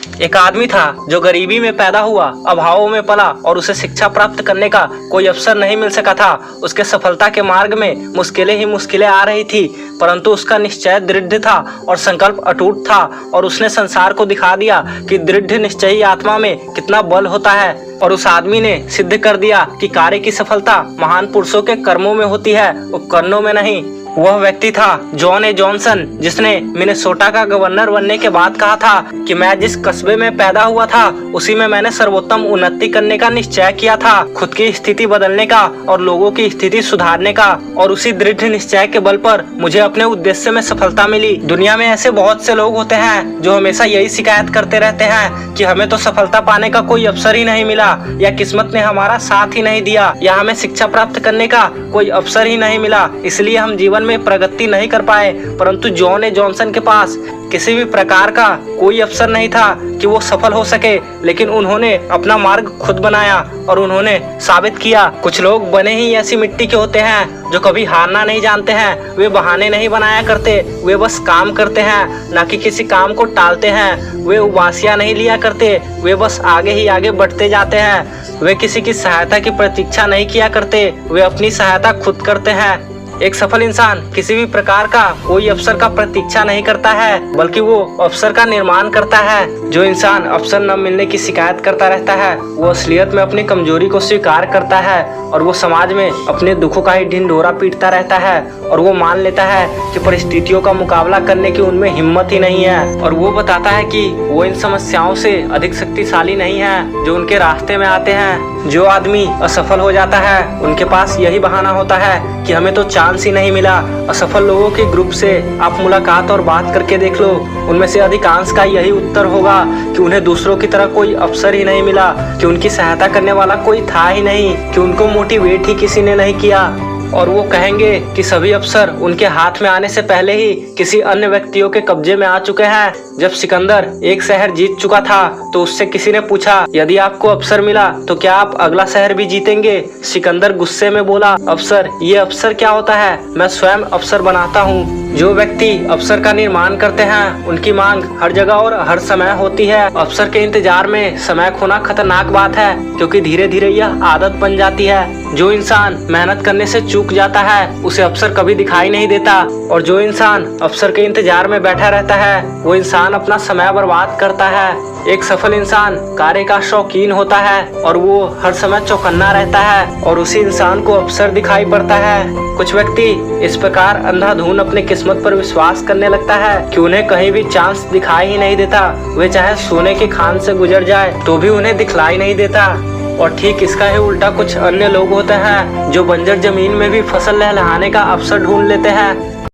एक आदमी था जो गरीबी में पैदा हुआ, अभावों में पला और उसे शिक्षा प्राप्त करने का कोई अवसर नहीं मिल सका था। उसके सफलता के मार्ग में मुश्किलें ही मुश्किलें आ रही थी, परंतु उसका निश्चय दृढ़ था और संकल्प अटूट था और उसने संसार को दिखा दिया कि दृढ़ निश्चयी आत्मा में कितना बल होता है। और उस आदमी ने सिद्ध कर दिया कि कार्य की सफलता महान पुरुषों के कर्मों में होती है, उपकरणों में नहीं। वह व्यक्ति था जॉन ए जॉनसन, जिसने मिनेसोटा का गवर्नर बनने के बाद कहा था कि मैं जिस कस्बे में पैदा हुआ था उसी में मैंने सर्वोत्तम उन्नति करने का निश्चय किया था, खुद की स्थिति बदलने का और लोगों की स्थिति सुधारने का। और उसी दृढ़ निश्चय के बल पर मुझे अपने उद्देश्य में सफलता मिली। दुनिया में ऐसे बहुत से लोग होते हैं जो हमेशा यही शिकायत करते रहते हैं कि हमें तो सफलता पाने का कोई अवसर ही नहीं मिला, या किस्मत ने हमारा साथ ही नहीं दिया, या हमें शिक्षा प्राप्त करने का कोई अवसर ही नहीं मिला, इसलिए हम जीवन में प्रगति नहीं कर पाए। परंतु जॉन ए जॉनसन के पास किसी भी प्रकार का कोई अवसर नहीं था कि वो सफल हो सके, लेकिन उन्होंने अपना मार्ग खुद बनाया और उन्होंने साबित किया। कुछ लोग बने ही ऐसी मिट्टी के होते हैं जो कभी हारना नहीं जानते हैं। वे बहाने नहीं बनाया करते, वे बस काम करते हैं, ना कि किसी काम को टालते हैं। वे उबासियां नहीं लिया करते, वे बस आगे ही आगे बढ़ते जाते हैं। वे किसी की सहायता की प्रतीक्षा नहीं किया करते, वे अपनी सहायता खुद करते हैं। एक सफल इंसान किसी भी प्रकार का कोई अवसर का प्रतीक्षा नहीं करता है, बल्कि वो अवसर का निर्माण करता है। जो इंसान अवसर न मिलने की शिकायत करता रहता है, वो असलियत में अपनी कमजोरी को स्वीकार करता है और वो समाज में अपने दुखों का ही ढिंढोरा पीटता रहता है और वो मान लेता है कि परिस्थितियों का मुकाबला करने की उनमें हिम्मत ही नहीं है। और वो बताता है कि वो इन समस्याओं से अधिक शक्तिशाली नहीं है जो उनके रास्ते में आते हैं। जो आदमी असफल हो जाता है उनके पास यही बहाना होता है कि हमें तो चांस ही नहीं मिला। असफल लोगों के ग्रुप से आप मुलाकात और बात करके देख लो, उनमें से अधिकांश का यही उत्तर होगा कि उन्हें दूसरों की तरह कोई अवसर ही नहीं मिला, कि उनकी सहायता करने वाला कोई था ही नहीं, कि उनको मोटिवेट ही किसी ने नहीं किया। और वो कहेंगे कि सभी अवसर उनके हाथ में आने से पहले ही किसी अन्य व्यक्तियों के कब्जे में आ चुके हैं। जब सिकंदर एक शहर जीत चुका था तो उससे किसी ने पूछा, यदि आपको अवसर मिला तो क्या आप अगला शहर भी जीतेंगे? सिकंदर गुस्से में बोला, अवसर? ये अवसर क्या होता है? मैं स्वयं अवसर बनाता हूँ। जो व्यक्ति अवसर का निर्माण करते हैं उनकी मांग हर जगह और हर समय होती है। अवसर के इंतजार में समय खोना खतरनाक बात है, क्योंकि धीरे धीरे यह आदत बन जाती है। जो इंसान मेहनत करने से चूक जाता है उसे अवसर कभी दिखाई नहीं देता, और जो इंसान अवसर के इंतजार में बैठा रहता है वो इंसान अपना समय बर्बाद करता है। एक सफल इंसान कार्य का शौकीन होता है और वो हर समय चौकन्ना रहता है, और उसी इंसान को अवसर दिखाई पड़ता है। कुछ व्यक्ति इस प्रकार अंधाधुन अपने किस्मत पर विश्वास करने लगता है कि उन्हें कहीं भी चांस दिखाई ही नहीं देता। वे चाहे सोने की खान से गुजर जाए तो भी उन्हें दिखलाई नहीं देता। और ठीक इसका ही उल्टा कुछ अन्य लोग होते हैं जो बंजर जमीन में भी फसल लहलहाने का अवसर ढूंढ लेते हैं।